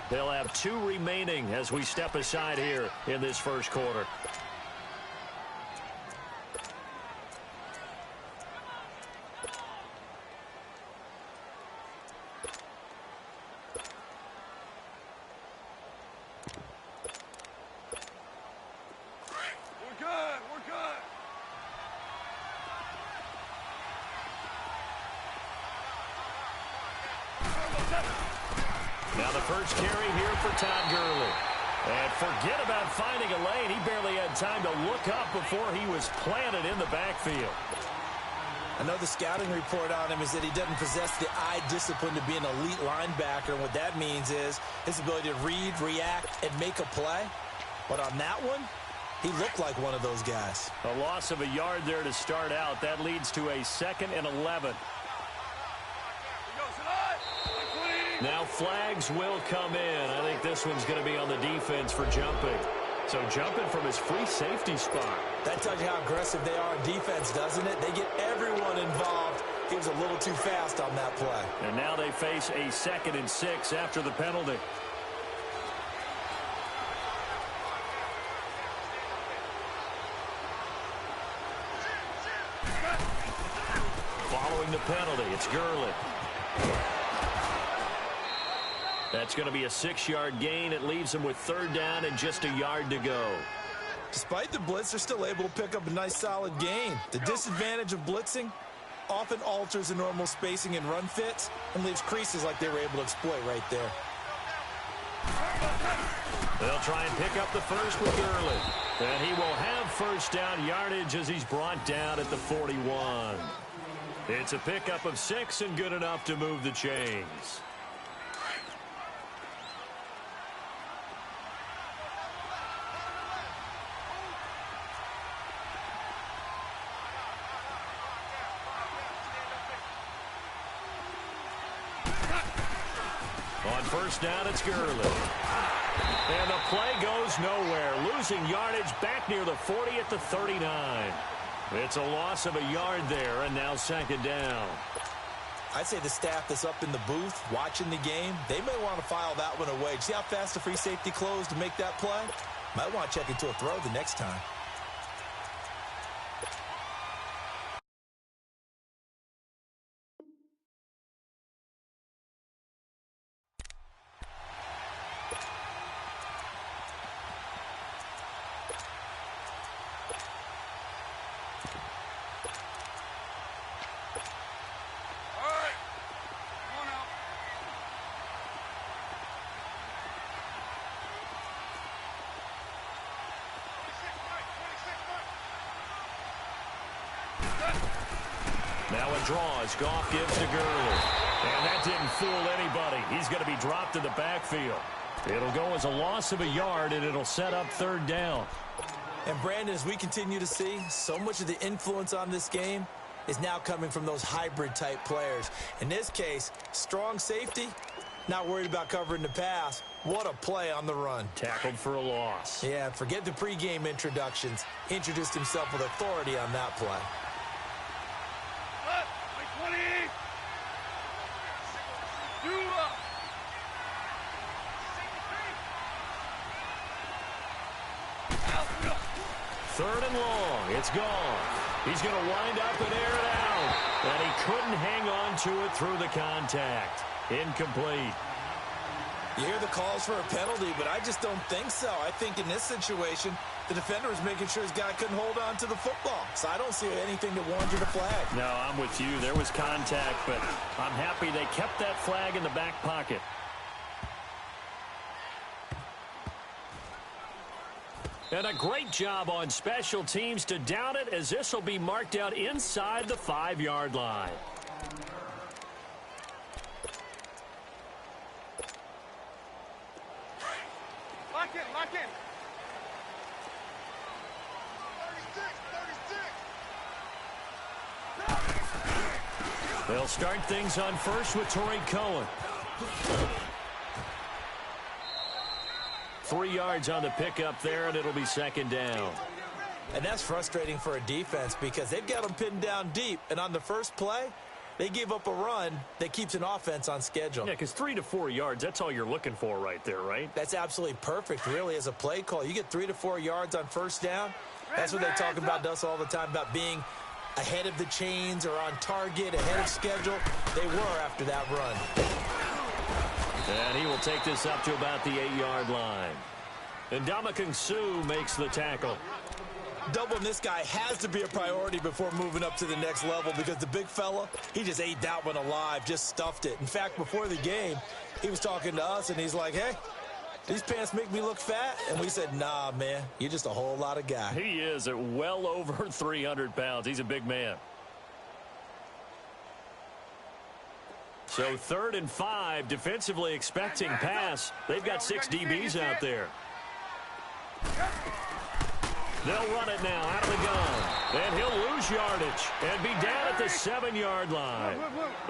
They'll have 2 remaining as we step aside here in this first quarter. Now the first carry here for Todd Gurley. And forget about finding a lane. He barely had time to look up before he was planted in the backfield. Another scouting report on him is that he doesn't possess the eye discipline to be an elite linebacker. And what that means is his ability to read, react, and make a play. But on that one, he looked like one of those guys. A loss of a yard there to start out. That leads to a 2nd and 11. Now flags will come in. I think this one's going to be on the defense for jumping. So jumping from his free safety spot. That tells you how aggressive they are on defense, doesn't it? They get everyone involved. He was a little too fast on that play. And now they face a 2nd and 6 after the penalty. Following the penalty, it's Gurley. That's going to be a 6-yard gain. It leaves him with 3rd down and just a yard to go. Despite the blitz, they're still able to pick up a nice solid gain. The disadvantage of blitzing often alters the normal spacing and run fits and leaves creases like they were able to exploit right there. They'll try and pick up the first with Gurley. And he will have 1st down yardage as he's brought down at the 41. It's a pickup of 6 and good enough to move the chains. On 1st down, it's Gurley. And the play goes nowhere. Losing yardage back near the 40 at the 39. It's a loss of a yard there, and now 2nd down. I'd say the staff that's up in the booth watching the game, they may want to file that one away. See how fast the free safety closed to make that play? Might want to check into a throw the next time. Now a draw as Goff gives to Gurley. And that didn't fool anybody. He's going to be dropped in the backfield. It'll go as a loss of a yard, and it'll set up 3rd down. And, Brandon, as we continue to see, so much of the influence on this game is now coming from those hybrid-type players. In this case, strong safety, not worried about covering the pass. What a play on the run. Tackled for a loss. Yeah, forget the pregame introductions. Introduced himself with authority on that play. Third and long. It's gone. He's going to wind up and air it out. And he couldn't hang on to it through the contact. Incomplete. You hear the calls for a penalty, but I just don't think so. I think in this situation, the defender was making sure his guy couldn't hold on to the football. So I don't see anything that warranted a flag. No, I'm with you. There was contact, but I'm happy they kept that flag in the back pocket. And a great job on special teams to down it, as this will be marked out inside the 5-yard line. Lock in, lock in. 36. They'll start things on first with Torrey Cohen. 3 yards on the pickup there, and it'll be 2nd down. And that's frustrating for a defense because they've got them pinned down deep. And on the first play, They gave up a run that keeps an offense on schedule. Yeah, because 3 to 4 yards, that's all you're looking for right there, right? That's absolutely perfect, really, as a play call. You get 3 to 4 yards on first down. That's what they talk about to us all the time, about being ahead of the chains or on target, ahead of schedule. They were after that run. And he will take this up to about the 8-yard line. And Ndamukong Suh makes the tackle. Doubling this guy has to be a priority before moving up to the next level, because the big fella, he just ate that one alive, just stuffed it. In fact, before the game, he was talking to us, and he's like, hey, these pants make me look fat? And we said, nah, man, you're just a whole lot of guy. He is at well over 300 pounds. He's a big man. So 3rd and 5, defensively expecting pass. They've got 6 DBs out there. They'll run it now out of the gun. And he'll lose yardage and be down at the 7-yard line.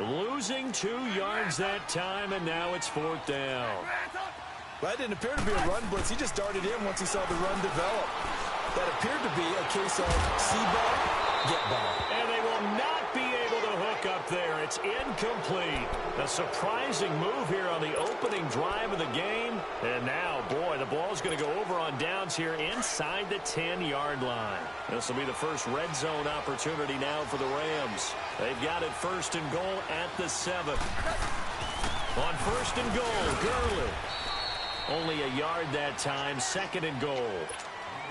Losing 2 yards that time, and now it's 4th down. Well, that didn't appear to be a run blitz. He just darted in once he saw the run develop. That appeared to be a case of see ball, get ball. And they will not be able to hook up there. It's incomplete. A surprising move here on the opening drive of the game. And now, boy, the ball's going to go over on downs here inside the 10-yard line. This will be the first red zone opportunity now for the Rams. They've got it 1st and goal at the 7. On 1st and goal, Gurley. Only a yard that time, 2nd and goal.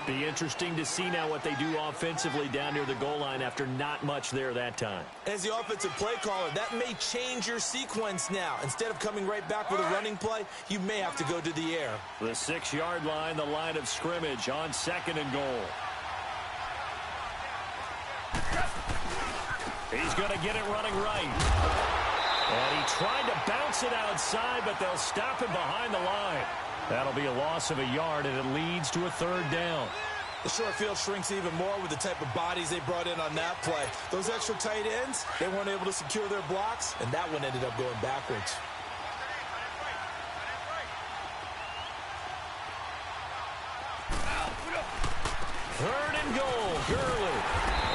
Be interesting to see now what they do offensively down near the goal line after not much there that time. As the offensive play caller, that may change your sequence now. Instead of coming right back with a running play, you may have to go to the air. The 6-yard line, the line of scrimmage on 2nd and goal. He's going to get it running right. And he tried to bounce it outside, but they'll stop him behind the line. That'll be a loss of a yard, and it leads to a 3rd down. The short field shrinks even more with the type of bodies they brought in on that play. Those extra tight ends, they weren't able to secure their blocks, and that one ended up going backwards. Third and goal, Gurley.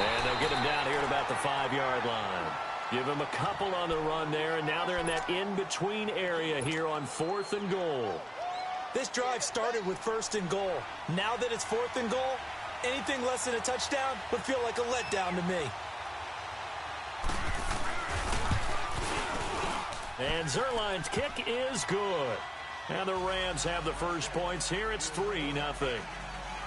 And they'll get him down here at about the 5-yard line. Give him a couple on the run there, and now they're in that in-between area here on 4th and goal. This drive started with 1st and goal. Now that it's 4th and goal, anything less than a touchdown would feel like a letdown to me. And Zerline's kick is good. And the Rams have the first points here. It's 3-0.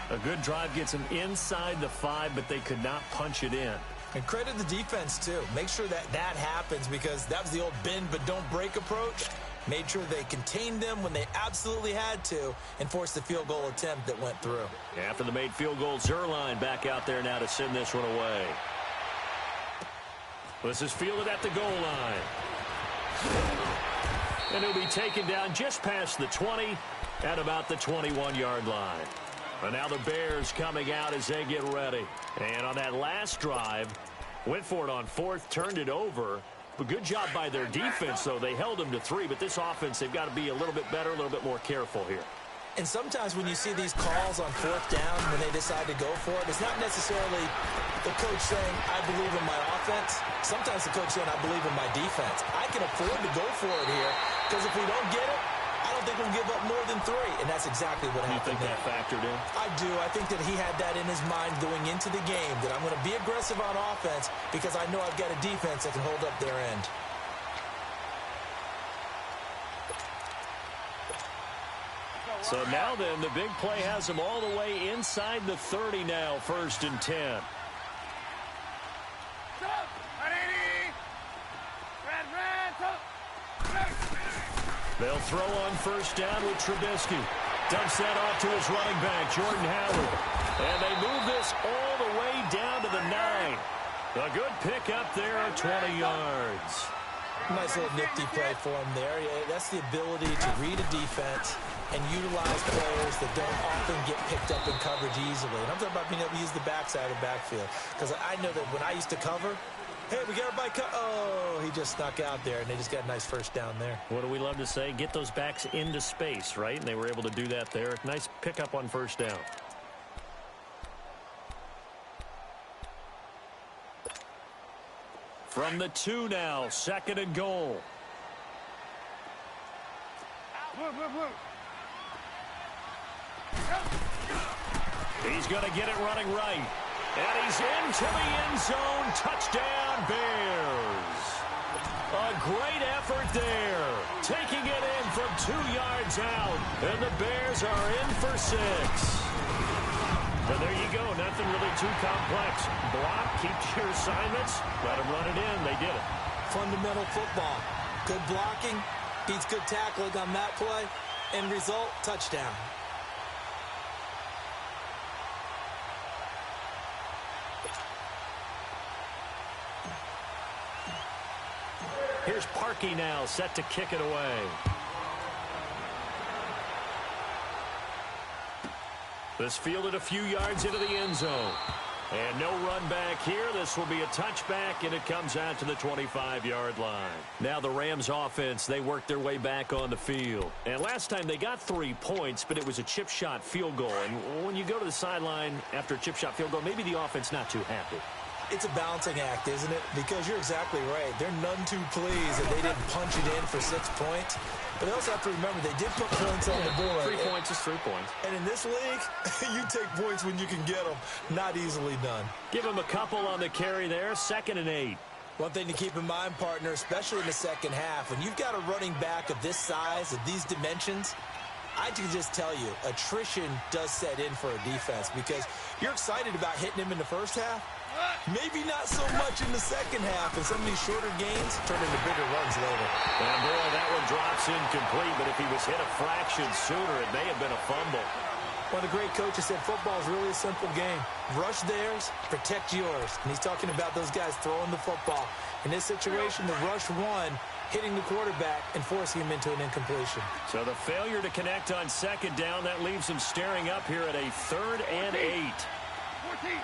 A good drive gets them inside the 5, but they could not punch it in. And credit the defense, too. Make sure that that happens, because that was the old bend but don't break approach. Made sure they contained them when they absolutely had to and forced the field goal attempt that went through. After the made field goal, Zerline back out there now to send this one away. This is fielded at the goal line. And he'll be taken down just past the 20 at about the 21-yard line. And now the Bears coming out as they get ready. And on that last drive, went for it on 4th, turned it over. But good job by their defense, though. They held them to 3, but this offense, they've got to be a little bit better, a little bit more careful here. And sometimes when you see these calls on 4th down, when they decide to go for it, it's not necessarily the coach saying, I believe in my offense. Sometimes the coach saying, I believe in my defense. I can afford to go for it here, because if we don't get it, I don't think we'll give up more than 3, and that's exactly what happened. You think that factored in? I do. I think that he had that in his mind going into the game, that I'm going to be aggressive on offense because I know I've got a defense that can hold up their end. So now then, the big play has them all the way inside the 30 now, 1st and 10. They'll throw on 1st down with Trubisky. Dumps that off to his running back, Jordan Howard. And they move this all the way down to the 9. A good pickup there at 20 yards. Nice little nifty play for him there. Yeah, that's the ability to read a defense and utilize players that don't often get picked up in coverage easily. And I'm talking about being able to use the backside of the backfield. Because I know that when I used to cover, hey, we got everybody oh, he just snuck out there, and they just got a nice 1st down there. What do we love to say? Get those backs into space, right? And they were able to do that there. Nice pickup on 1st down. From the 2 now, 2nd and goal. He's going to get it running right. And he's into the end zone. Touchdown, Bears. A great effort there. Taking it in from 2 yards out. And the Bears are in for 6. And there you go. Nothing really too complex. Block, keep your assignments. Let them run it in. They did it. Fundamental football. Good blocking. Beats good tackling on that play. End result, touchdown. Here's Parkey now, set to kick it away. This fielded a few yards into the end zone. And no run back here. This will be a touchback, and it comes out to the 25-yard line. Now the Rams offense, they worked their way back on the field. And last time they got 3 points, but it was a chip shot field goal. And when you go to the sideline after a chip shot field goal, maybe the offense not too happy. It's a balancing act, isn't it? Because you're exactly right. They're none too pleased that they didn't punch it in for 6 points. But they also have to remember they did put points on the board. 3 points is 3 points. And in this league, you take points when you can get them. Not easily done. Give them a couple on the carry there. 2nd and 8. One thing to keep in mind, partner, especially in the second half, when you've got a running back of this size, of these dimensions, I can just tell you, attrition does set in for a defense because you're excited about hitting him in the first half. Maybe not so much in the second half, and some of these shorter gains turn into bigger runs later. And boy, that one drops incomplete, but if he was hit a fraction sooner, it may have been a fumble. One of the great coaches said football is really a simple game. Rush theirs, protect yours. And he's talking about those guys throwing the football. In this situation, the rush won, hitting the quarterback and forcing him into an incompletion. So the failure to connect on 2nd down, that leaves him staring up here at a 3rd and 8. 14.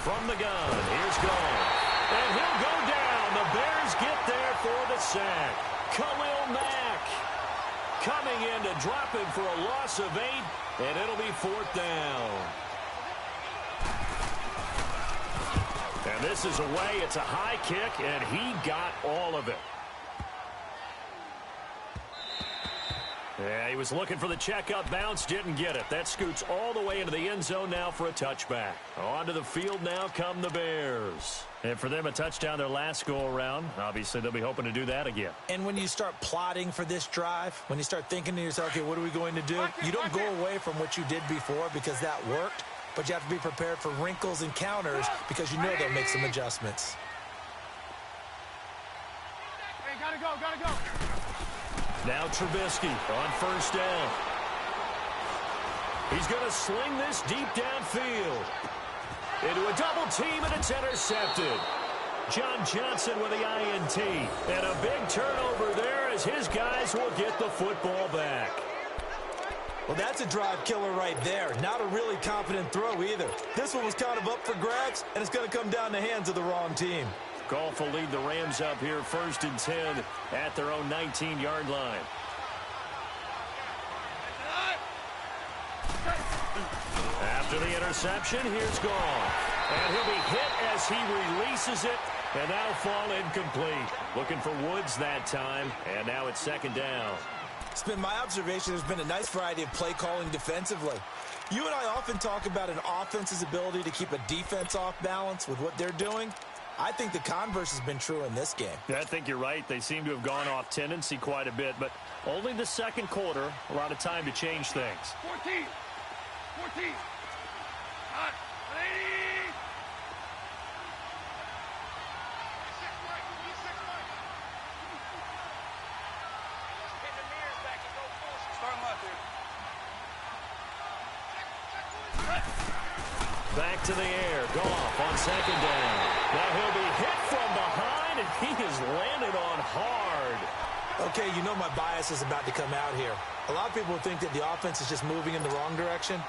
From the gun, here's Gone. And he'll go down. The Bears get there for the sack. Khalil Mack coming in to drop him for a loss of 8, and it'll be 4th down. And this is away. It's a high kick, and he got all of it. Yeah, he was looking for the checkup bounce, didn't get it. That scoots all the way into the end zone now for a touchback. Onto the field now come the Bears. And for them, a touchdown their last go-around. Obviously, they'll be hoping to do that again. And when you start plotting for this drive, when you start thinking to yourself, okay, what are we going to do? You don't go away from what you did before because that worked, but you have to be prepared for wrinkles and counters because you know they'll make some adjustments. Hey, gotta go, gotta go. Now Trubisky on 1st down. He's going to sling this deep downfield. Into a double team, and it's intercepted. John Johnson with the INT. And a big turnover there as his guys will get the football back. Well, that's a drive killer right there. Not a really confident throw either. This one was kind of up for grabs, and it's going to come down the hands of the wrong team. Goff will lead the Rams up here 1st and 10 at their own 19-yard line. After the interception, here's Goff. And he'll be hit as he releases it, and that'll fall incomplete. Looking for Woods that time, and now it's 2nd down. It's been my observation there's been a nice variety of play calling defensively. You and I often talk about an offense's ability to keep a defense off balance with what they're doing. I think the converse has been true in this game. Yeah, I think you're right. They seem to have gone off tendency quite a bit, but only the 2nd quarter, a lot of time to change things. 14. 14. Hot. 80. Start left here. Back to the air. Goff on 2nd down. Now he'll be hit from behind, and he has landed on hard. Okay, you know my bias is about to come out here. A lot of people think that the offense is just moving in the wrong direction.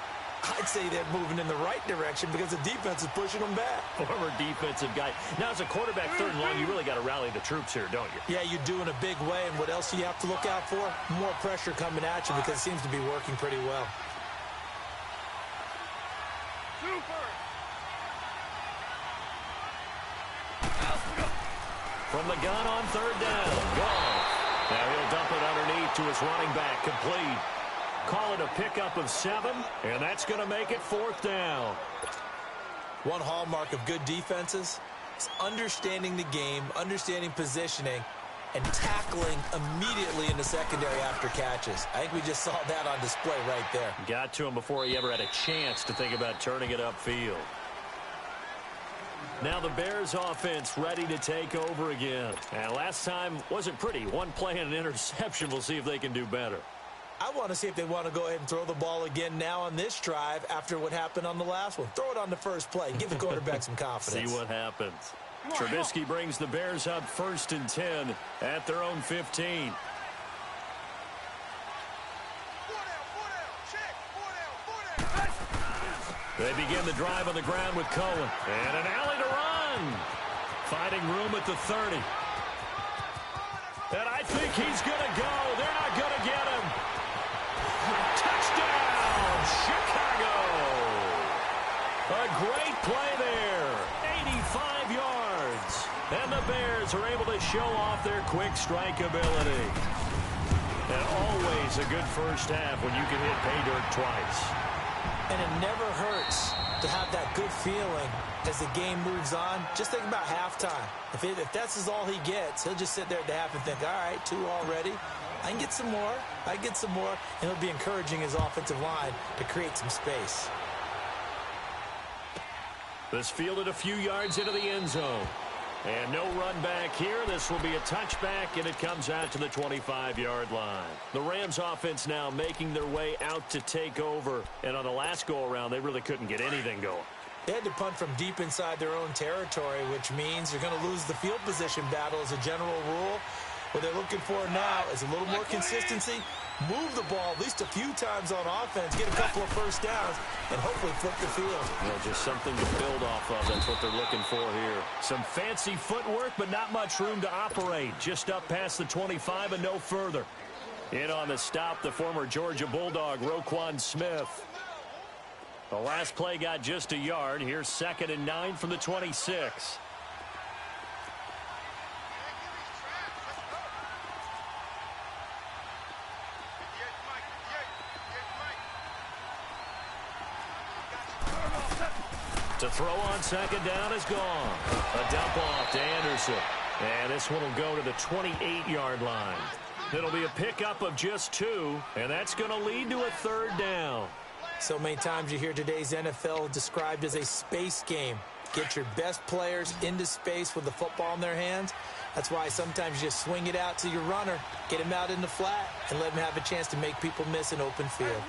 I'd say they're moving in the right direction because the defense is pushing them back. Former defensive guy. Now, as a quarterback 3rd and long, you really got to rally the troops here, don't you? Yeah, you do in a big way, and what else do you have to look out for? More pressure coming at you because it seems to be working pretty well. Super. from the gun on third down. Gone. Now he'll dump it underneath to his running back. Complete. Call it a pickup of 7, and that's going to make it 4th down. One hallmark of good defenses is understanding the game, understanding positioning, and tackling immediately in the secondary after catches. I think we just saw that on display right there. Got to him before he ever had a chance to think about turning it upfield. Now the Bears offense ready to take over again. And last time wasn't pretty. One play and an interception. We'll see if they can do better. I want to see if they want to go ahead and throw the ball again now on this drive after what happened on the last one. Throw it on the first play. Give the quarterback some confidence. See what happens. Trubisky brings the Bears up 1st and 10 at their own 15. They begin the drive on the ground with Cohen. And an alley to run. Finding room at the 30. And I think he's going to go. They're not going to get him. Touchdown, Chicago. A great play there. 85 yards. And the Bears are able to show off their quick strike ability. And always a good first half when you can hit pay dirt twice. And it never hurts to have that good feeling as the game moves on. Just think about halftime. If that's all he gets, he'll just sit there at the half and think, all right, 2 already. I can get some more. I can get some more. And he'll be encouraging his offensive line to create some space. This fielded a few yards into the end zone. And no run back here. This will be a touchback, and it comes out to the 25-yard line. The Rams offense now making their way out to take over. And on the last go-around, they really couldn't get anything going. They had to punt from deep inside their own territory, which means they're going to lose the field position battle as a general rule. What they're looking for now is a little more consistency, move the ball at least a few times on offense, get a couple of first downs, and hopefully flip the field. Well, just something to build off of. That's what they're looking for here. Some fancy footwork, but not much room to operate. Just up past the 25 and no further. In on the stop, the former Georgia Bulldog, Roquan Smith. The last play got just a yard. Here's 2nd and 9 from the 26. To throw on 2nd down is gone. A dump off to Anderson. And this one will go to the 28-yard line. It'll be a pickup of just 2, and that's going to lead to a 3rd down. So many times you hear today's NFL described as a space game. Get your best players into space with the football in their hands. That's why sometimes you just swing it out to your runner, get him out in the flat, and let him have a chance to make people miss an open field.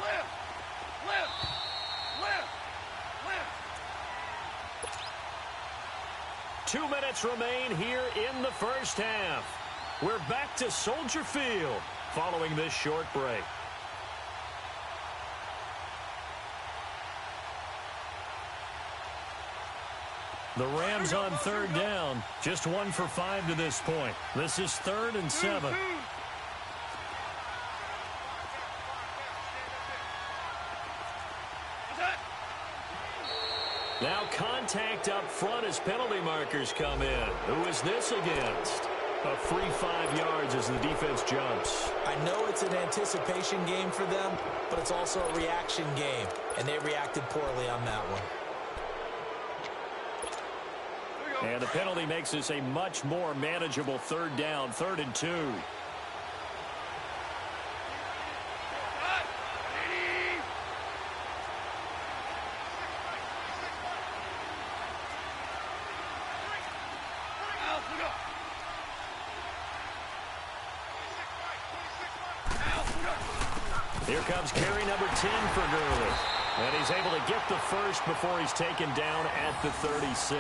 2 minutes remain here in the first half. We're back to Soldier Field following this short break. The Rams on 3rd down, just 1 for 5 to this point. This is 3rd and 7. Now contact up front as penalty markers come in. Who is this against? A free 5 yards as the defense jumps. I know it's an anticipation game for them, but it's also a reaction game, and they reacted poorly on that one. And the penalty makes this a much more manageable 3rd down, 3rd and 2. Here comes carry number 10 for Gurley. And he's able to get the first before he's taken down at the 36.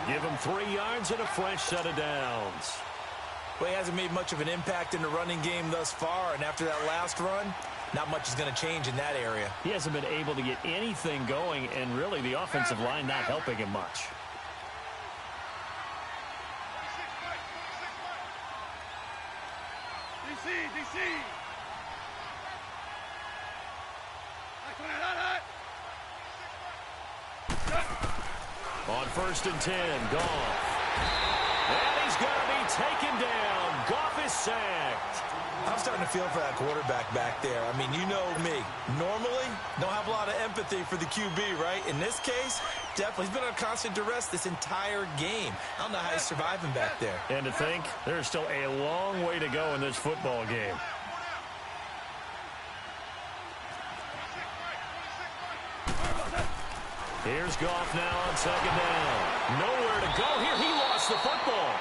Give him 3 yards and a fresh set of downs. Well, he hasn't made much of an impact in the running game thus far, and after that last run, not much is going to change in that area. He hasn't been able to get anything going, and really the offensive line not helping him much. DC. On 1st and 10, Goff. And he's got taken down. Goff is sacked. I'm starting to feel for that quarterback back there. I mean, you know me. Normally, don't have a lot of empathy for the QB, right? In this case, definitely. He's been on constant duress this entire game. I don't know how he's surviving back there. And to think, there's still a long way to go in this football game. Here's Goff now on second down. Nowhere to go here. He lost the football.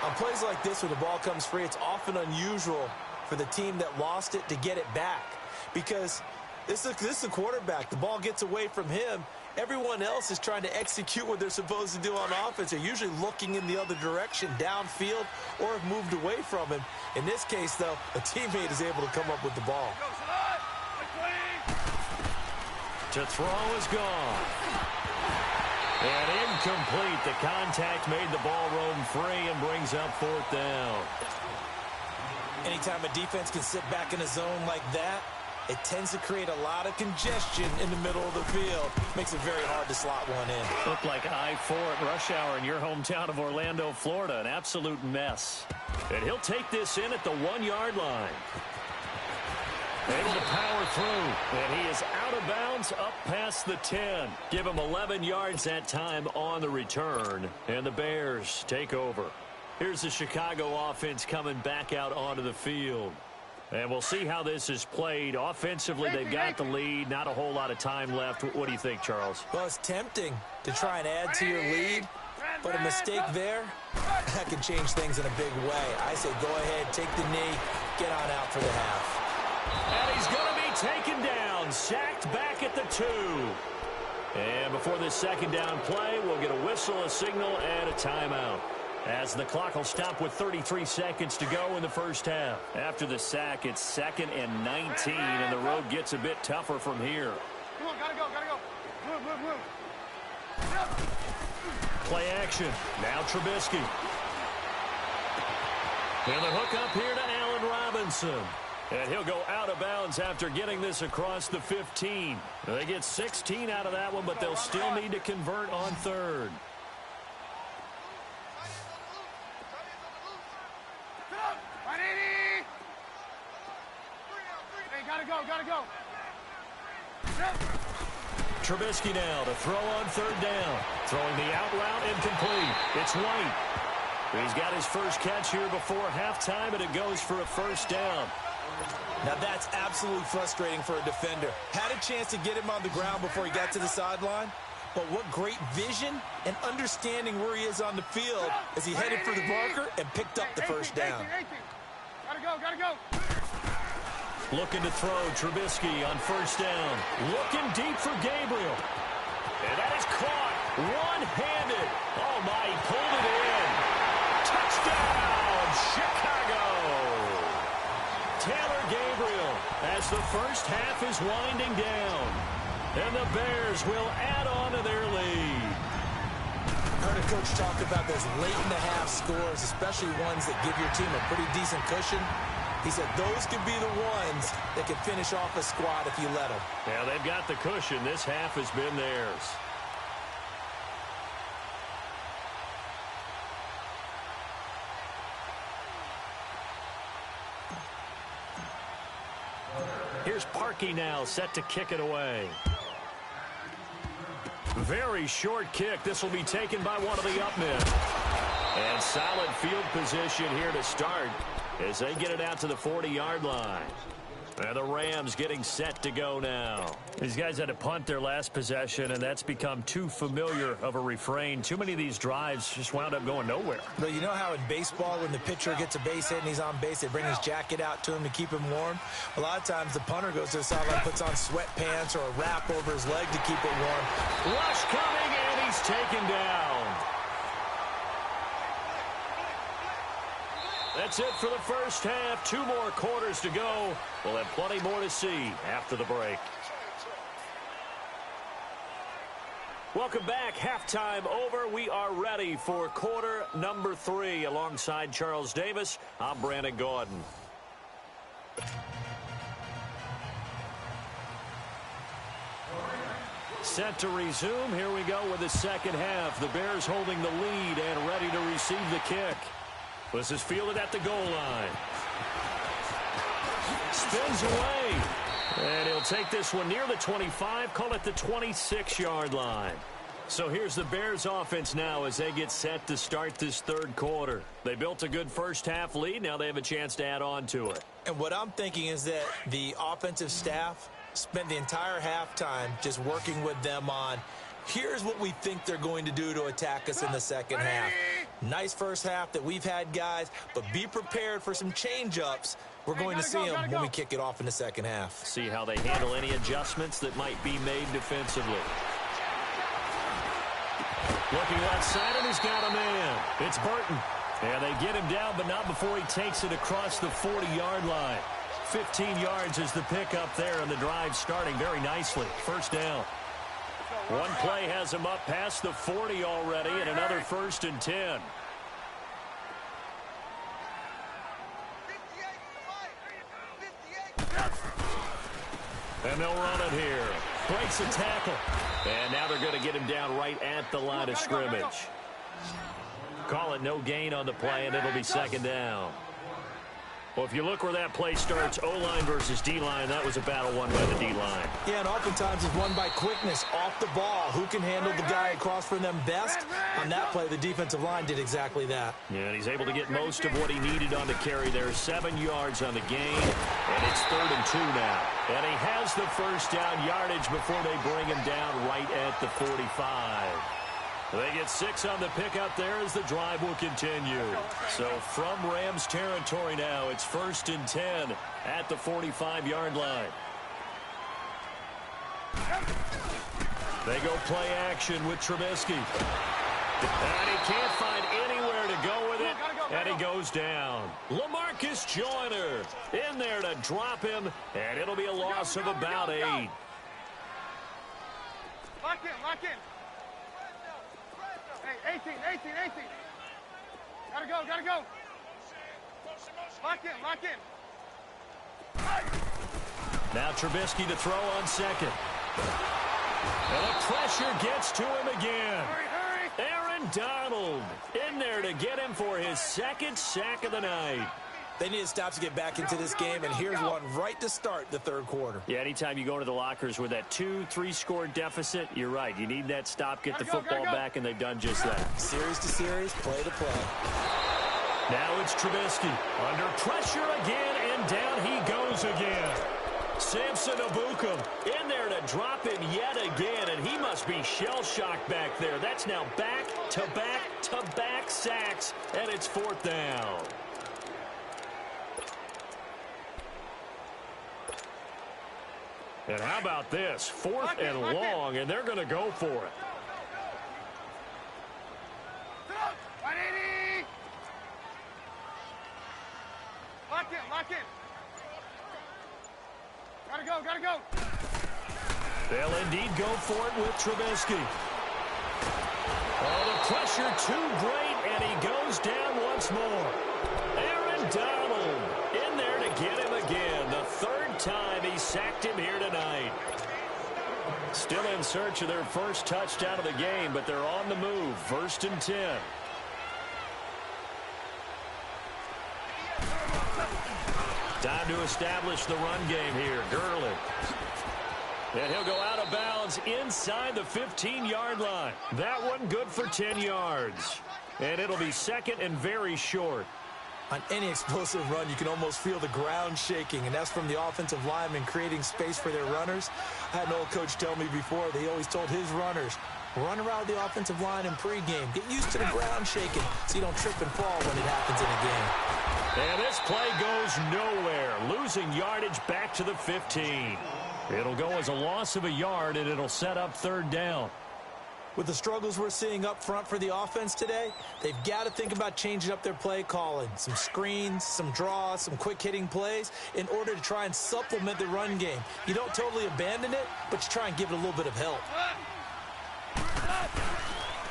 On plays like this where the ball comes free, it's often unusual for the team that lost it to get it back. Because this is the quarterback. The ball gets away from him. Everyone else is trying to execute what they're supposed to do on offense. They're usually looking in the other direction, downfield, or have moved away from him. In this case, though, a teammate is able to come up with the ball. To throw is gone. And incomplete. The contact made the ball roam free and brings up fourth down. Anytime a defense can sit back in a zone like that, it tends to create a lot of congestion in the middle of the field. Makes it very hard to slot one in. Looked like I-4 at rush hour in your hometown of Orlando, Florida. An absolute mess. And he'll take this in at the 1-yard line. Able to power through, and he is out of bounds up past the 10. Give him 11 yards that time on the return, and the Bears take over. Here's the Chicago offense coming back out onto the field. And we'll see how this is played. Offensively, they've got the lead. Not a whole lot of time left. What do you think, Charles? Well, it's tempting to try and add to your lead, but a mistake there, that can change things in a big way. I say go ahead, take the knee, get on out for the half. And he's going to be taken down, sacked back at the 2. And before this second down play, we'll get a whistle, a signal, and a timeout, as the clock will stop with 33 seconds to go in the first half. After the sack, it's 2nd and 19, and the road gets a bit tougher from here. Come on, gotta go, gotta go. Move. Play action. Now Trubisky. And the hook up here to Allen Robinson. And he'll go out of bounds after getting this across the 15. They get 16 out of that one, but they'll still need to convert on third. Hey, gotta go. Trubisky now to throw on third down. Throwing the out route incomplete. It's White. He's got his first catch here before halftime, and it goes for a first down. Now that's absolutely frustrating for a defender. Had a chance to get him on the ground before he got to the sideline, but what great vision and understanding where he is on the field as he headed for the marker and picked up the first down. Gotta go. Looking to throw, Trubisky on first down. Looking deep for Gabriel. And that is caught one-handed. Oh, my, he pulled it in. Touchdown, Chicago. Taylor Gabriel as the first half is winding down. And the Bears will add on to their lead. Heard a coach talk about those late-in-the-half scores, especially ones that give your team a pretty decent cushion. He said those could be the ones that can finish off a squad if you let them. Yeah, they've got the cushion. This half has been theirs. Here's Parkey now, set to kick it away. Very short kick. This will be taken by one of the up men. And solid field position here to start as they get it out to the 40-yard line. And the Rams getting set to go now. These guys had to punt their last possession, and that's become too familiar of a refrain. Too many of these drives just wound up going nowhere. But you know how in baseball, when the pitcher gets a base hit and he's on base, they bring his jacket out to him to keep him warm? A lot of times the punter goes to the sideline, puts on sweatpants or a wrap over his leg to keep it warm. Rush coming, and he's taken down. That's it for the first half. 2 more quarters to go. We'll have plenty more to see after the break. Welcome back. Halftime over. We are ready for quarter number 3. Alongside Charles Davis, I'm Brandon Gordon. Set to resume. Here we go with the second half. The Bears holding the lead and ready to receive the kick. This is fielded at the goal line. Spins away. And he'll take this one near the 25, call it the 26-yard line. So here's the Bears offense now as they get set to start this third quarter. They built a good first-half lead. Now they have a chance to add on to it. And what I'm thinking is that the offensive staff spent the entire halftime just working with them on, here's what we think they're going to do to attack us in the second half. Nice first half that we've had, guys, but be prepared for some change-ups. We're going to see them when we kick it off in the second half. See how they handle any adjustments that might be made defensively. Looking left side, and he's got a man. It's Burton. And they get him down, but not before he takes it across the 40-yard line. 15 yards is the pickup there, and the drive starting very nicely. First down. One play has him up past the 40 already, and another 1st and 10. And they'll run it here. Breaks a tackle. And now they're going to get him down right at the line of scrimmage. Call it no gain on the play, and it'll be second down. Well, if you look where that play starts, O-line versus D-line, that was a battle won by the D-line. Yeah, and oftentimes it's won by quickness off the ball. Who can handle the guy across from them best? On that play, the defensive line did exactly that. Yeah, and he's able to get most of what he needed on the carry there. 7 yards on the gain, and it's 3rd and 2 now. And he has the first down yardage before they bring him down right at the 45. They get 6 on the pickup there as the drive will continue. So from Rams territory now, it's 1st and 10 at the 45-yard line. They go play action with Trubisky. And he can't find anywhere to go with it, and he goes down. LaMarcus Joyner in there to drop him, and it'll be a loss of about 8. Lock in. Hey, 18. Gotta go. Lock in. Now Trubisky to throw on second. And the pressure gets to him again. Hurry. Aaron Donald in there to get him for his 2nd sack of the night. They need to stop to get back into this game, and here's one right to start the third quarter. Yeah, anytime you go into the lockers with that 2-3 score deficit, you're right. You need that stop, get the football back, and they've done just that. Series to series, play to play. Now it's Trubisky under pressure again, and down he goes again. Samson Abukum in there to drop him yet again, and he must be shell-shocked back there. That's now back-to-back-to-back sacks, and it's 4th down. And how about this? 4th and long, and they're going to go for it. 180. Lock in. Gotta go. They'll indeed go for it with Trubisky. Oh, the pressure too great, and he goes down once more. Aaron Donald in there to get him again. The 3rd time he sacked him here tonight. Still in search of their first touchdown of the game, but they're on the move. 1st and 10. Time to establish the run game here. Gurley. And he'll go out of bounds inside the 15-yard line. That one good for 10 yards. And it'll be 2nd and very short. On any explosive run, you can almost feel the ground shaking, and that's from the offensive linemen creating space for their runners. I had an old coach tell me before, he always told his runners, run around the offensive line in pregame. Get used to the ground shaking so you don't trip and fall when it happens in a game. And this play goes nowhere, losing yardage back to the 15. It'll go as a loss of a yard, and it'll set up 3rd down. With the struggles we're seeing up front for the offense today, they've got to think about changing up their play calling. Some screens, some draws, some quick-hitting plays in order to try and supplement the run game. You don't totally abandon it, but you try and give it a little bit of help.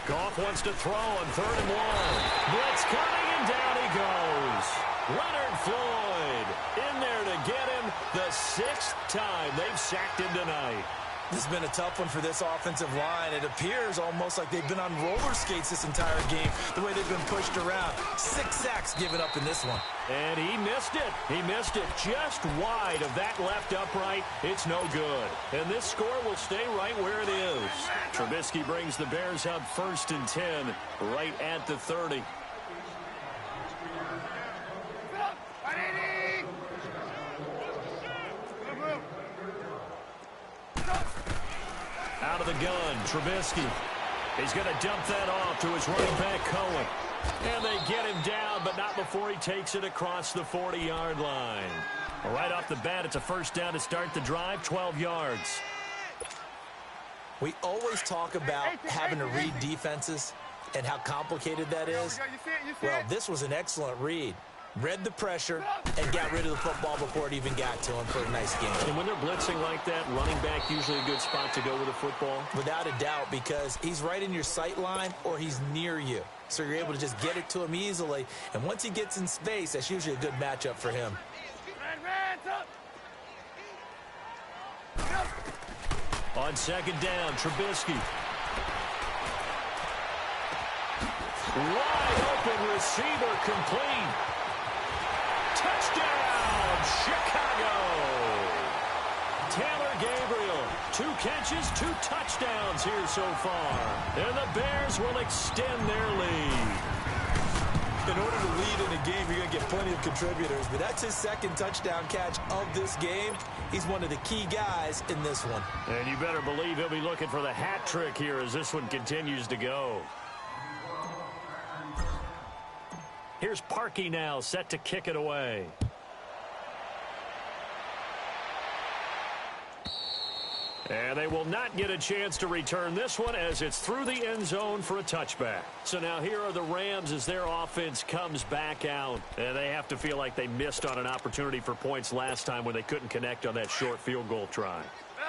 Goff wants to throw on 3rd and long. Blitz coming, and down he goes. Leonard Floyd in there to get him the 6th time they've sacked him tonight. This has been a tough one for this offensive line. It appears almost like they've been on roller skates this entire game, the way they've been pushed around. 6 sacks given up in this one. And he missed it. He missed it just wide of that left upright. It's no good. And this score will stay right where it is. Trubisky brings the Bears up 1st and 10, right at the 30. Out of the gun, Trubisky. He's going to dump that off to his running back, Cohen. And they get him down, but not before he takes it across the 40-yard line. Right off the bat, it's a first down to start the drive, 12 yards. We always talk about having to read defenses and how complicated that is. Well, this was an excellent read. Read the pressure and got rid of the football before it even got to him for a nice game. And when they're blitzing like that, running back usually a good spot to go with the football? Without a doubt, because he's right in your sight line or he's near you. So you're able to just get it to him easily. And once he gets in space, that's usually a good matchup for him. On second down, Trubisky. Wide open receiver, complete. Touchdown, Chicago! Taylor Gabriel, 2 catches, 2 touchdowns here so far. And the Bears will extend their lead. In order to lead in a game, you're going to get plenty of contributors, but that's his 2nd touchdown catch of this game. He's one of the key guys in this one. And you better believe he'll be looking for the hat trick here as this one continues to go. Here's Parkey now, set to kick it away. And they will not get a chance to return this one as it's through the end zone for a touchback. So now here are the Rams as their offense comes back out. And they have to feel like they missed on an opportunity for points last time when they couldn't connect on that short field goal try.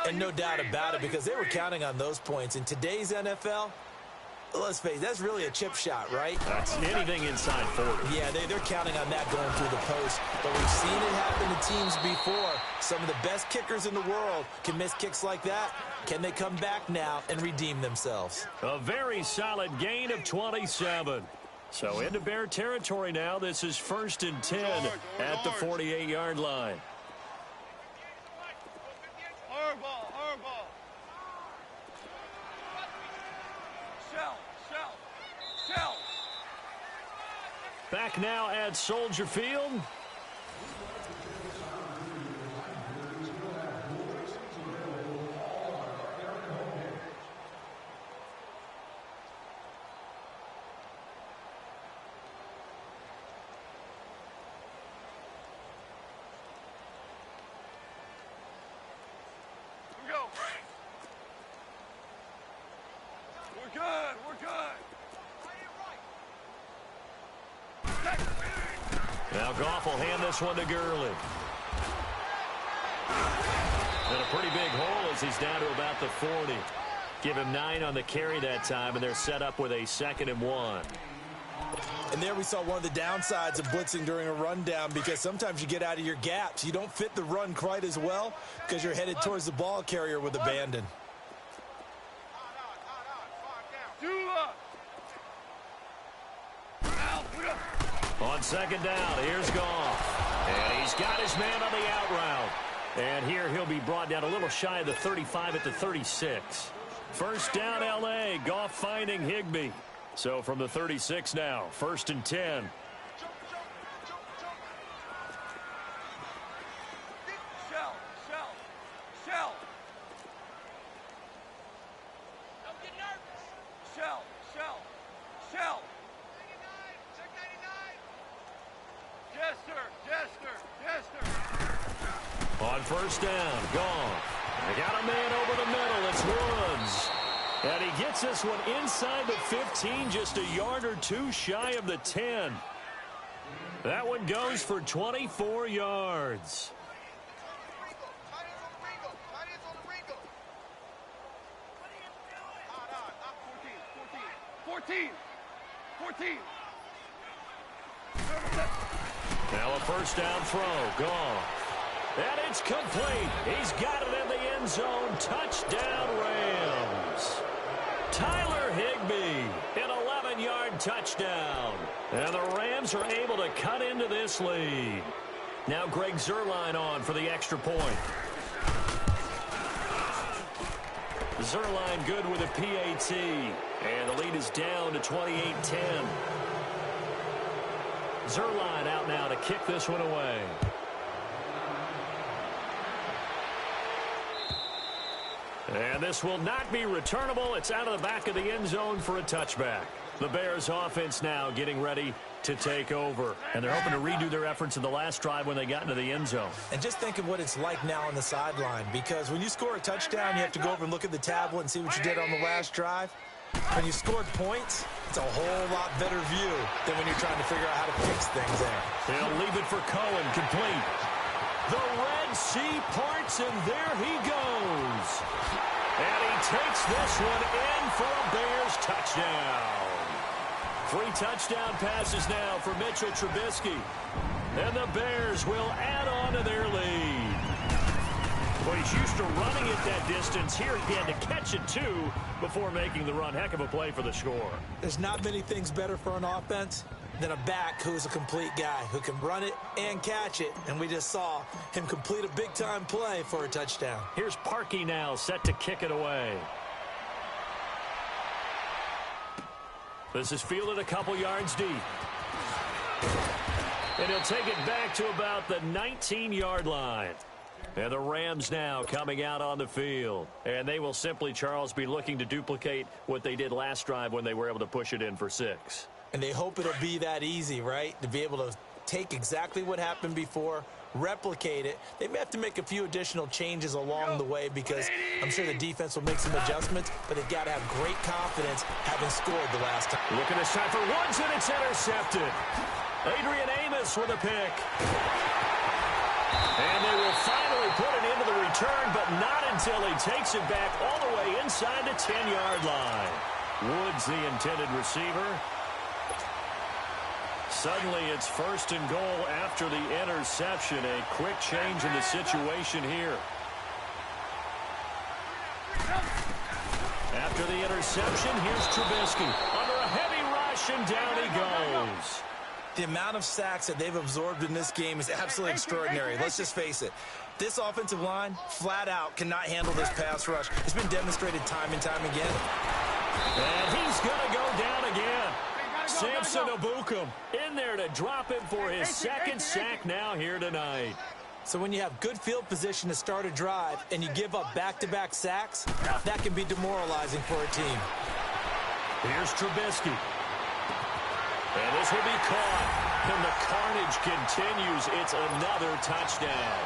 And no doubt about it, because they were counting on those points. In today's NFL, let's face it, that's really a chip shot, right? That's anything inside 40. Yeah, they're counting on that going through the post. But we've seen it happen to teams before. Some of the best kickers in the world can miss kicks like that. Can they come back now and redeem themselves? A very solid gain of 27. So into Bear territory now. This is 1st and 10 at the 48-yard line. Hardball. Shell. Back now at Soldier Field. We're good. Now Goff will hand this one to Gurley. And a pretty big hole as he's down to about the 40. Give him 9 on the carry that time, and they're set up with a 2nd and 1. And there we saw one of the downsides of blitzing during a rundown, because sometimes you get out of your gaps. You don't fit the run quite as well because you're headed towards the ball carrier with abandon. On second down, here's Goff. And he's got his man on the out route. And here he'll be brought down a little shy of the 35 at the 36. First down, L.A. Goff finding Higbee. So from the 36 now, 1st and 10. Shell. Don't get nervous. Shell. Jester. On first down, Goff. They got a man over the middle. It's Woods. And he gets this one inside the 15, just a yard or 2 shy of the 10. That one goes for 24 yards. 14. Now a first down throw. Goff. And it's complete. He's got it in the end zone. Touchdown, Rams. Tyler Higbee, an 11-yard touchdown. And the Rams are able to cut into this lead. Now Greg Zuerlein on for the extra point. Zuerlein good with a PAT. And the lead is down to 28-10. Zuerlein out now to kick this one away. And this will not be returnable. It's out of the back of the end zone for a touchback. The Bears offense now getting ready to take over. And they're hoping to redo their efforts in the last drive when they got into the end zone. And just think of what it's like now on the sideline, because when you score a touchdown, you have to go over and look at the tablet and see what you did on the last drive. When you scored points, it's a whole lot better view than when you're trying to figure out how to fix things there. They'll leave it for Cohen, complete. The Red Sea parts, and there he goes. And he takes this one in for a Bears touchdown. 3 touchdown passes now for Mitchell Trubisky. And the Bears will add on to their lead. Well, he's used to running it that distance. Here he had to catch it, too, before making the run. Heck of a play for the score. There's not many things better for an offense than a back who's a complete guy who can run it and catch it. And we just saw him complete a big-time play for a touchdown. Here's Parkey now set to kick it away. This is fielded a couple yards deep. And he'll take it back to about the 19-yard line. And the Rams now coming out on the field. And they will simply, Charles, be looking to duplicate what they did last drive when they were able to push it in for 6. And they hope it'll be that easy, right? To be able to take exactly what happened before, replicate it. They may have to make a few additional changes along the way because I'm sure the defense will make some adjustments, but they've got to have great confidence having scored the last time. Looking this time for Woods, and it's intercepted. Adrian Amos with a pick. And they will finally put it into the return, but not until he takes it back all the way inside the 10-yard line. Woods, the intended receiver. Suddenly it's 1st and goal after the interception. A quick change in the situation here. After the interception, here's Trubisky. Under a heavy rush, and down he goes. The amount of sacks that they've absorbed in this game is absolutely extraordinary. Let's just face it. This offensive line, flat out, cannot handle this pass rush. It's been demonstrated time and time again. And he's going to go down again. Samson Abukum in there to drop it for his second sack now here tonight. So when you have good field position to start a drive and you give up back-to-back sacks, that can be demoralizing for a team. Here's Trubisky. And this will be caught. And the carnage continues. It's another touchdown.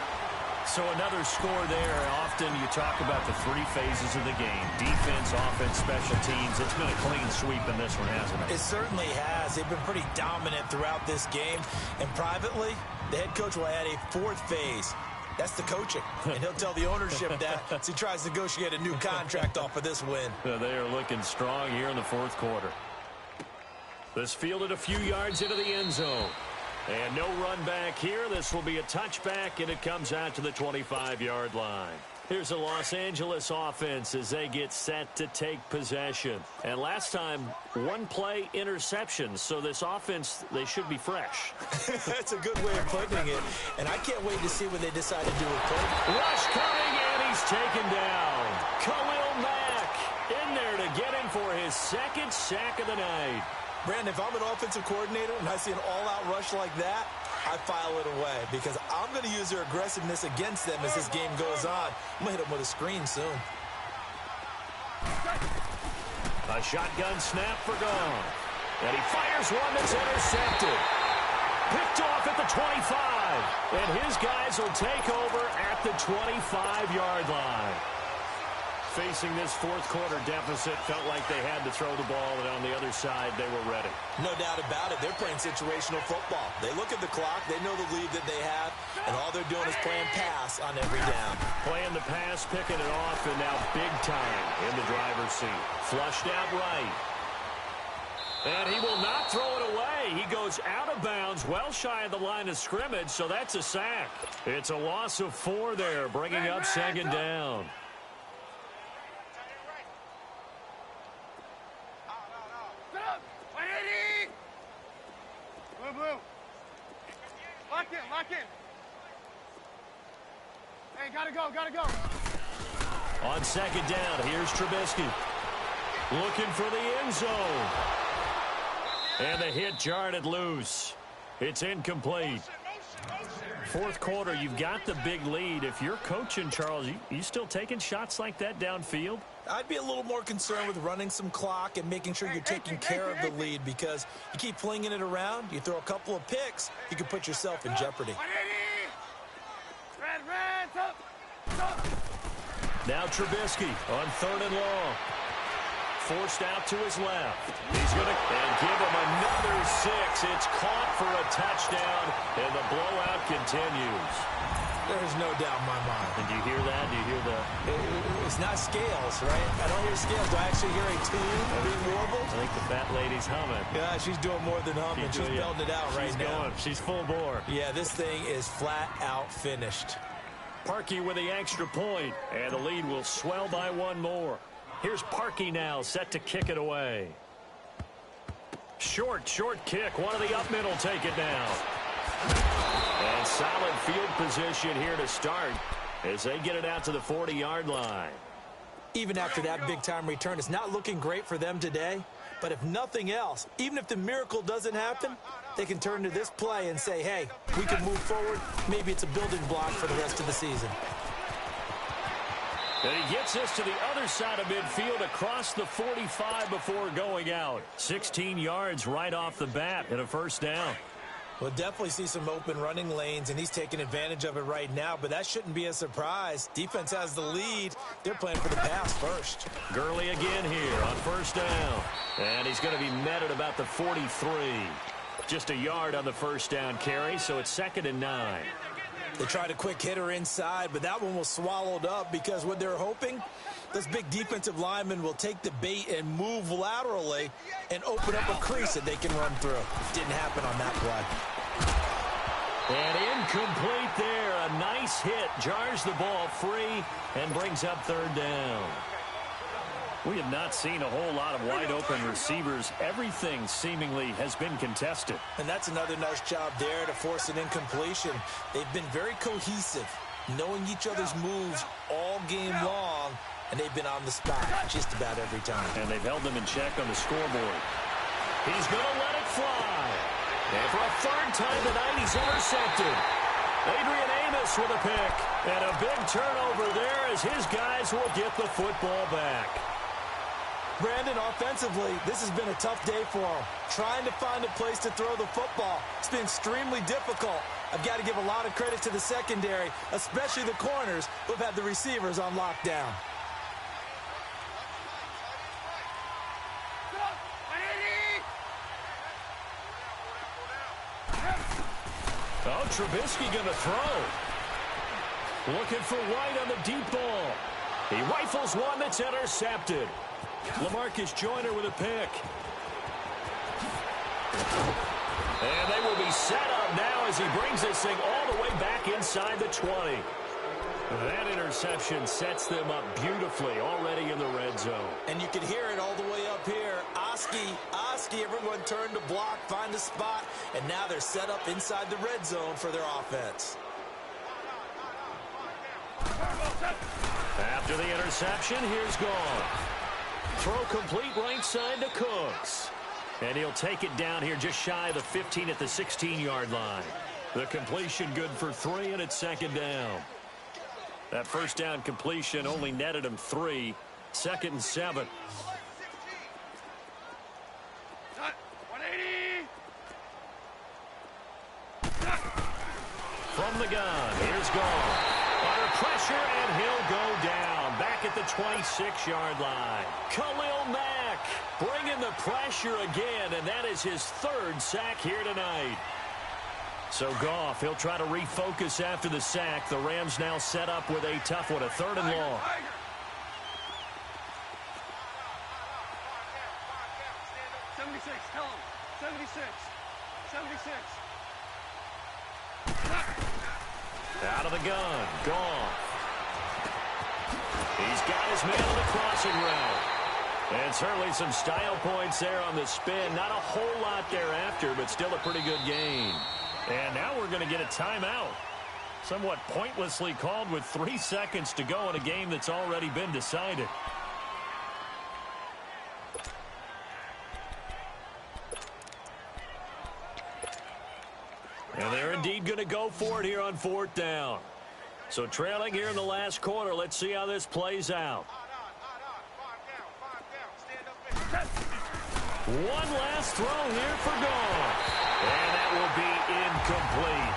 So another score there. Often you talk about the 3 phases of the game. Defense, offense, special teams. It's been a clean sweep in this one, hasn't it? It certainly has. They've been pretty dominant throughout this game. And privately, the head coach will add a 4th phase. That's the coaching. And he'll tell the ownership that as he tries to negotiate a new contract off of this win. They are looking strong here in the 4th quarter. This fielded a few yards into the end zone. And no run back here. This will be a touchback, and it comes out to the 25-yard line. Here's the Los Angeles offense as they get set to take possession. And last time, 1-play interception. So this offense, they should be fresh. That's a good way of putting it. And I can't wait to see what they decide to do with Cole. Rush coming, and he's taken down. Khalil Mack in there to get him for his 2nd sack of the night. Brandon, if I'm an offensive coordinator and I see an all-out rush like that, I file it away because I'm going to use their aggressiveness against them as this game goes on. I'm going to hit them with a screen soon. A shotgun snap for Gone. And he fires one that's intercepted. Picked off at the 25. And his guys will take over at the 25-yard line. Facing this 4th quarter deficit, felt like they had to throw the ball, and on the other side, they were ready. No doubt about it. They're playing situational football. They look at the clock. They know the lead that they have, and all they're doing is playing pass on every down. Playing the pass, picking it off, and now big time in the driver's seat. Flushed out right. And he will not throw it away. He goes out of bounds, well shy of the line of scrimmage, so that's a sack. It's a loss of 4 there, bringing up second down. Lock in, lock in. Hey, gotta go, gotta go. On second down, here's Trubisky. Looking for the end zone. And the hit jarred it loose. It's incomplete. Fourth quarter, you've got the big lead. If you're coaching, Charles, you still taking shots like that downfield? I'd be a little more concerned with running some clock and making sure you're taking care of the lead, because you keep flinging it around, you throw a couple of picks, you can put yourself in jeopardy. Now Trubisky on 3rd and long. Forced out to his left. He's going to give him another 6. It's caught for a touchdown, and the blowout continues. There's no doubt in my mind. And do you hear that? Do you hear the... It's not scales, right? I don't hear scales. Do I actually hear a tune being warbled? I think the fat lady's humming. Yeah, she's doing more than humming. She's belting it out right now. She's full bore. Yeah, this thing is flat out finished. Parkey with the extra point, and the lead will swell by 1 more. Here's Parkey now, set to kick it away. Short kick. One of the up middle take it down. And solid field position here to start as they get it out to the 40-yard line. Even after that big-time return, it's not looking great for them today. But if nothing else, even if the miracle doesn't happen, they can turn to this play and say, hey, we can move forward. Maybe it's a building block for the rest of the season. And he gets this to the other side of midfield across the 45 before going out. 16 yards right off the bat and a first down. We'll definitely see some open running lanes, and he's taking advantage of it right now, but that shouldn't be a surprise. Defense has the lead. They're playing for the pass first. Gurley again here on first down. And he's going to be met at about the 43. Just a yard on the first down carry, so it's 2nd and 9. They tried a quick hitter inside, but that one was swallowed up because what they're hoping, those big defensive linemen will take the bait and move laterally and open up a crease that they can run through. Didn't happen on that play. And incomplete there. A nice hit. Jars the ball free and brings up 3rd down. We have not seen a whole lot of wide-open receivers. Everything seemingly has been contested. And that's another nice job there to force an incompletion. They've been very cohesive, knowing each other's moves all game long, and they've been on the spot just about every time. And they've held them in check on the scoreboard. He's going to let it fly. And for a 3rd time tonight, he's intercepted. Adrian Amos with a pick. And a big turnover there as his guys will get the football back. Brandon, offensively, this has been a tough day for him. Trying to find a place to throw the football. It's been extremely difficult. I've got to give a lot of credit to the secondary, especially the corners who have had the receivers on lockdown. Oh, Trubisky going to throw. Looking for White on the deep ball. He rifles one that's intercepted. LaMarcus Joyner with a pick. And they will be set up now as he brings this thing all the way back inside the 20. That interception sets them up beautifully already in the red zone. And you can hear it all the way up here. Oski, everyone turned to block, find a spot, and now they're set up inside the red zone for their offense. After the interception, here's gone. Throw complete right side to Cooks. And he'll take it down here just shy of the 15 at the 16-yard line. The completion good for 3, and it's 2nd down. That first down completion only netted him 3. 2nd and 7. 180. From the gun, here's gone. Under pressure, and he'll go down. Back at the 26-yard line. Khalil Mack bringing the pressure again, and that is his 3rd sack here tonight. So Goff, he'll try to refocus after the sack. The Rams now set up with a tough one, a 3rd and long. 76. Tell him. 76. 76. Out of the gun. Gone. He's got his man on the crossing route. And certainly some style points there on the spin. Not a whole lot thereafter, but still a pretty good gain. And now we're going to get a timeout. Somewhat pointlessly called with 3 seconds to go in a game that's already been decided. And they're indeed going to go for it here on 4th down. So trailing here in the last quarter. Let's see how this plays out. One last throw here for goal. And that will be incomplete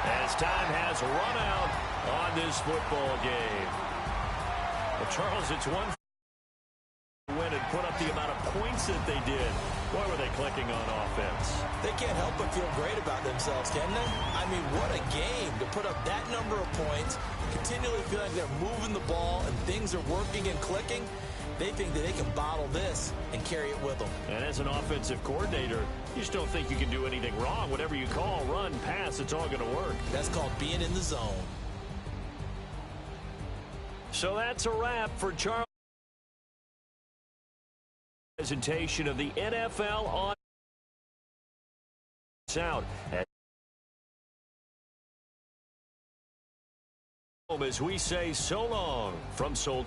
as time has run out on this football game. Well, Charles, it's one win and put up the amount of points that they did. Boy, were they clicking on offense. They can't help but feel great about themselves, can they? I mean, what a game to put up that number of points, continually feeling like they're moving the ball and things are working and clicking. They think that they can bottle this and carry it with them. And as an offensive coordinator, you just don't think you can do anything wrong. Whatever you call, run, pass, it's all going to work. That's called being in the zone. So that's a wrap for Charles. Presentation of the NFL on out as we say so long from Soul.